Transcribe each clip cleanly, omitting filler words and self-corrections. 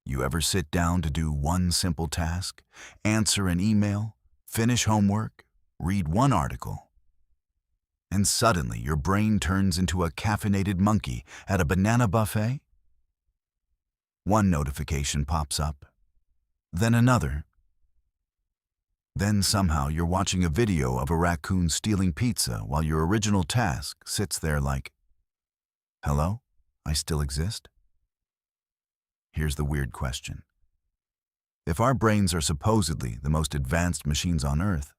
You ever sit down to do one simple task, answer an email, finish homework, read one article, and suddenly your brain turns into a caffeinated monkey at a banana buffet? One notification pops up, then another. Then somehow you're watching a video of a raccoon stealing pizza while your original task sits there like, hello, I still exist? Here's the weird question. If our brains are supposedly the most advanced machines on Earth,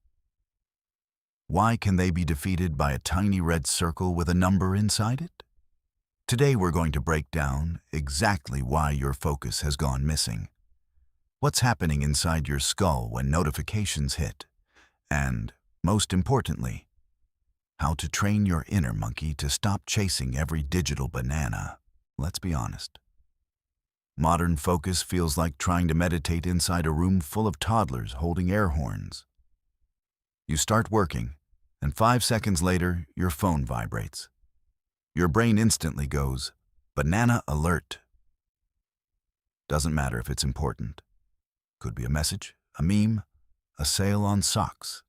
why can they be defeated by a tiny red circle with a number inside it? Today we're going to break down exactly why your focus has gone missing, what's happening inside your skull when notifications hit, and, most importantly, how to train your inner monkey to stop chasing every digital banana. Let's be honest. Modern focus feels like trying to meditate inside a room full of toddlers holding air horns. You start working, and 5 seconds later, your phone vibrates. Your brain instantly goes, banana alert. Doesn't matter if it's important. Could be a message, a meme, a sale on socks.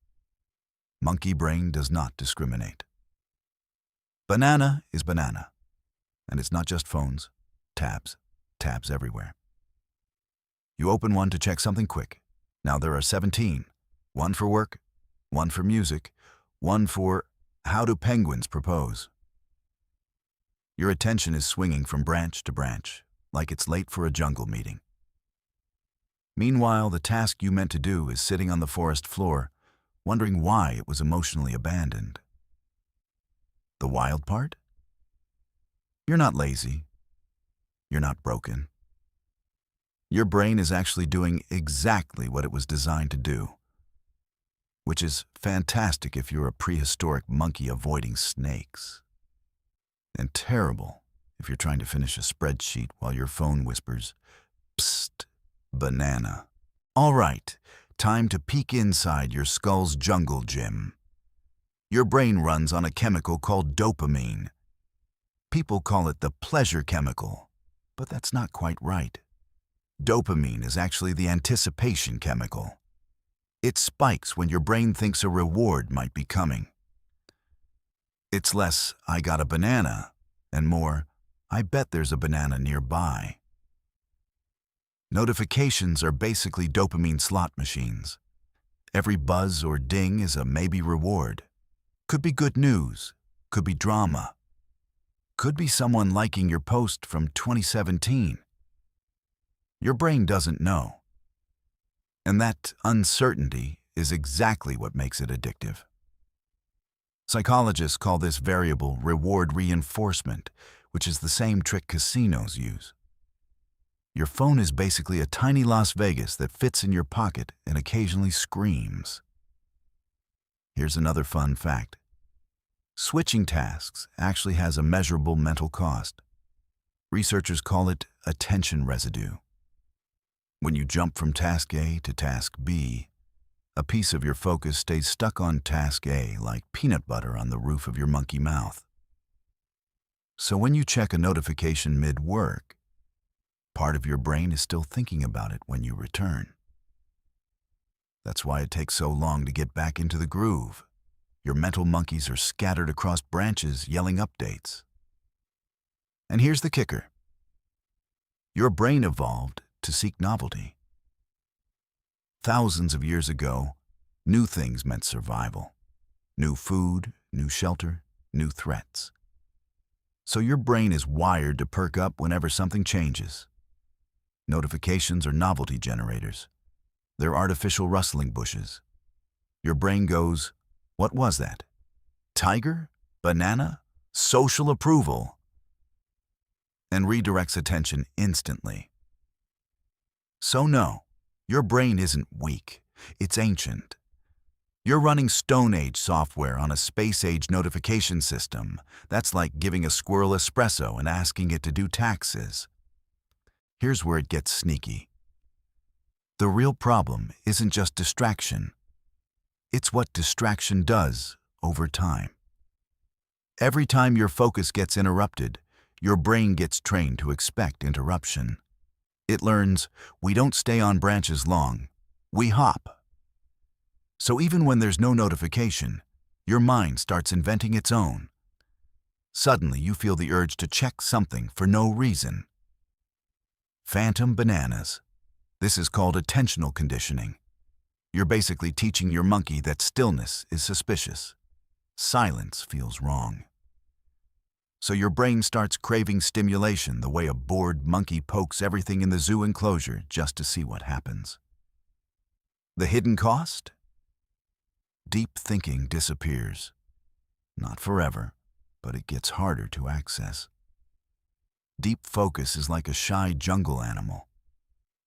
Monkey brain does not discriminate. Banana is banana. And it's not just phones, tabs everywhere. You open one to check something quick. Now there are 17. One for work, one for music, one for how do penguins propose. Your attention is swinging from branch to branch, like it's late for a jungle meeting. Meanwhile, the task you meant to do is sitting on the forest floor, wondering why it was emotionally abandoned. The wild part? You're not lazy. You're not broken. Your brain is actually doing exactly what it was designed to do, which is fantastic if you're a prehistoric monkey avoiding snakes, and terrible if you're trying to finish a spreadsheet while your phone whispers, psst, banana. All right, time to peek inside your skull's jungle gym. Your brain runs on a chemical called dopamine. People call it the pleasure chemical, but that's not quite right. Dopamine is actually the anticipation chemical. It spikes when your brain thinks a reward might be coming. It's less, I got a banana, and more, I bet there's a banana nearby. Notifications are basically dopamine slot machines. Every buzz or ding is a maybe reward. Could be good news, could be drama, could be someone liking your post from 2017. Your brain doesn't know. And that uncertainty is exactly what makes it addictive. Psychologists call this variable reward reinforcement, which is the same trick casinos use. Your phone is basically a tiny Las Vegas that fits in your pocket and occasionally screams. Here's another fun fact. Switching tasks actually has a measurable mental cost. Researchers call it attention residue. When you jump from task A to task B, a piece of your focus stays stuck on task A like peanut butter on the roof of your monkey mouth. So when you check a notification mid-work, part of your brain is still thinking about it when you return. That's why it takes so long to get back into the groove. Your mental monkeys are scattered across branches yelling updates. And here's the kicker. Your brain evolved to seek novelty. Thousands of years ago, new things meant survival. New food, new shelter, new threats. So your brain is wired to perk up whenever something changes. Notifications are novelty generators. They're artificial rustling bushes. Your brain goes, what was that? Tiger? Banana? Social approval? And redirects attention instantly. So no, your brain isn't weak, it's ancient. You're running Stone Age software on a Space Age notification system. That's like giving a squirrel espresso and asking it to do taxes. Here's where it gets sneaky. The real problem isn't just distraction. It's what distraction does over time. Every time your focus gets interrupted, your brain gets trained to expect interruption. It learns we don't stay on branches long, we hop. So even when there's no notification, your mind starts inventing its own. Suddenly you feel the urge to check something for no reason. Phantom bananas. This is called attentional conditioning. You're basically teaching your monkey that stillness is suspicious. Silence feels wrong. So your brain starts craving stimulation the way a bored monkey pokes everything in the zoo enclosure just to see what happens. The hidden cost? Deep thinking disappears. Not forever, but it gets harder to access. Deep focus is like a shy jungle animal.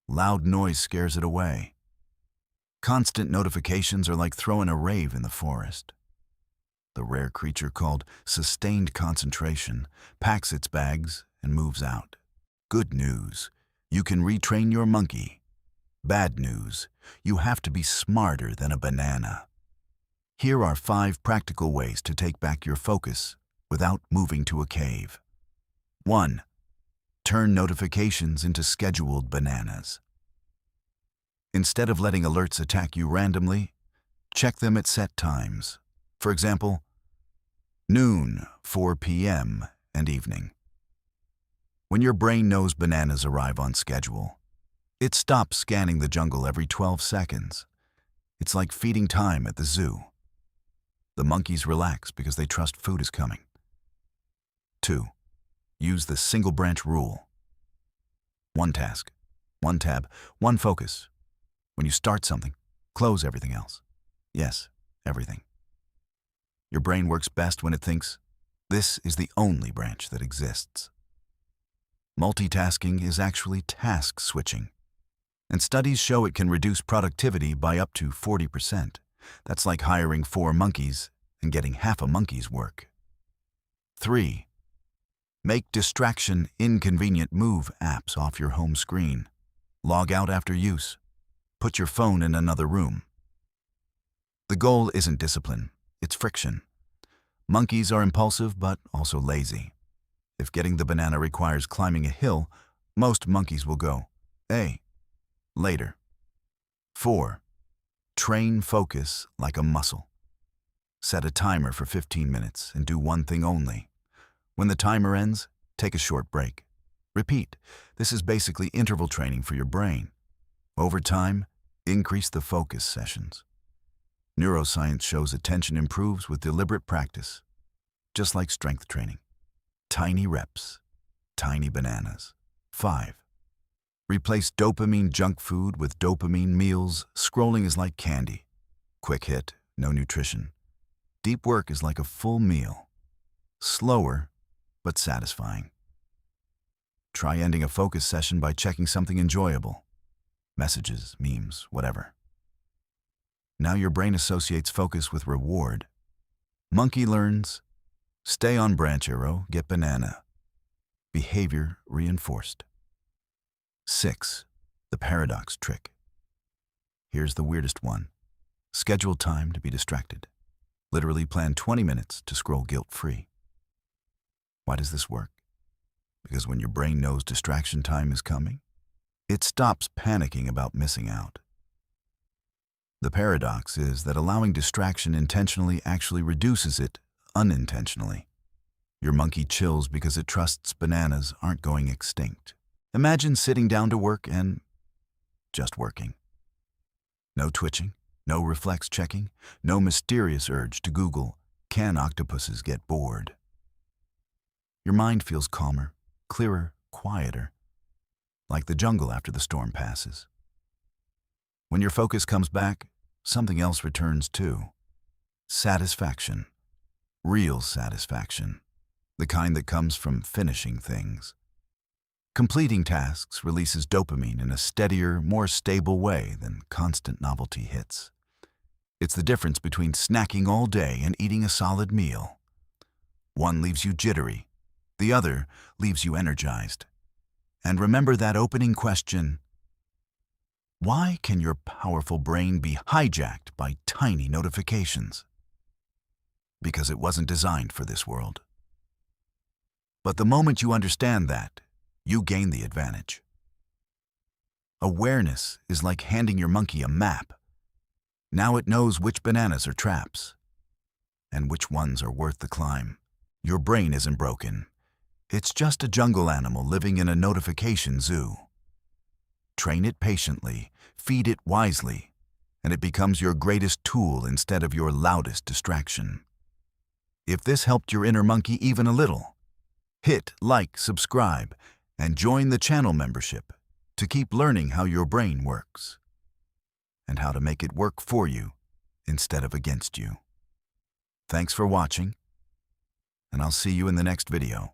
Loud noise scares it away. Constant notifications are like throwing a rave in the forest. The rare creature called sustained concentration packs its bags and moves out. Good news, you can retrain your monkey. Bad news, you have to be smarter than a banana. Here are 5 practical ways to take back your focus without moving to a cave. 1. Turn notifications into scheduled bananas. Instead of letting alerts attack you randomly, check them at set times. For example, noon, 4 p.m., and evening. When your brain knows bananas arrive on schedule, it stops scanning the jungle every 12 seconds. It's like feeding time at the zoo. The monkeys relax because they trust food is coming. 2. Use the single branch rule. 1 task, 1 tab, 1 focus. When you start something, close everything else. Yes, everything. Your brain works best when it thinks, this is the only branch that exists. Multitasking is actually task switching, and studies show it can reduce productivity by up to 40%. That's like hiring 4 monkeys and getting half a monkey's work. 3. Make distraction inconvenient move apps off your home screen. Log out after use. Put your phone in another room. The goal isn't discipline, it's friction. Monkeys are impulsive but also lazy. If getting the banana requires climbing a hill, most monkeys will go, "Hey, later." 4. Train focus like a muscle. Set a timer for 15 minutes and do one thing only. When the timer ends, take a short break. Repeat. This is basically interval training for your brain. Over time, increase the focus sessions. Neuroscience shows attention improves with deliberate practice, just like strength training. Tiny reps, tiny bananas. 5. Replace dopamine junk food with dopamine meals. Scrolling is like candy. Quick hit, no nutrition. Deep work is like a full meal. Slower, but satisfying. Try ending a focus session by checking something enjoyable. Messages, memes, whatever. Now your brain associates focus with reward. Monkey learns, stay on branch arrow, get banana. Behavior reinforced. 6. The paradox trick. Here's the weirdest one. Schedule time to be distracted. Literally plan 20 minutes to scroll guilt-free. Why does this work? Because when your brain knows distraction time is coming, it stops panicking about missing out. The paradox is that allowing distraction intentionally actually reduces it unintentionally. Your monkey chills because it trusts bananas aren't going extinct. Imagine sitting down to work and just working. No twitching, no reflex checking, no mysterious urge to Google, "Can octopuses get bored?" Your mind feels calmer, clearer, quieter, like the jungle after the storm passes. When your focus comes back, something else returns too. Satisfaction. Real satisfaction. The kind that comes from finishing things. Completing tasks releases dopamine in a steadier, more stable way than constant novelty hits. It's the difference between snacking all day and eating a solid meal. One leaves you jittery, the other leaves you energized. And remember that opening question: why can your powerful brain be hijacked by tiny notifications? Because it wasn't designed for this world. But the moment you understand that, you gain the advantage. Awareness is like handing your monkey a map. Now it knows which bananas are traps and which ones are worth the climb. Your brain isn't broken. It's just a jungle animal living in a notification zoo. Train it patiently, feed it wisely, and it becomes your greatest tool instead of your loudest distraction. If this helped your inner monkey even a little, hit like, subscribe, and join the channel membership to keep learning how your brain works and how to make it work for you instead of against you. Thanks for watching, and I'll see you in the next video.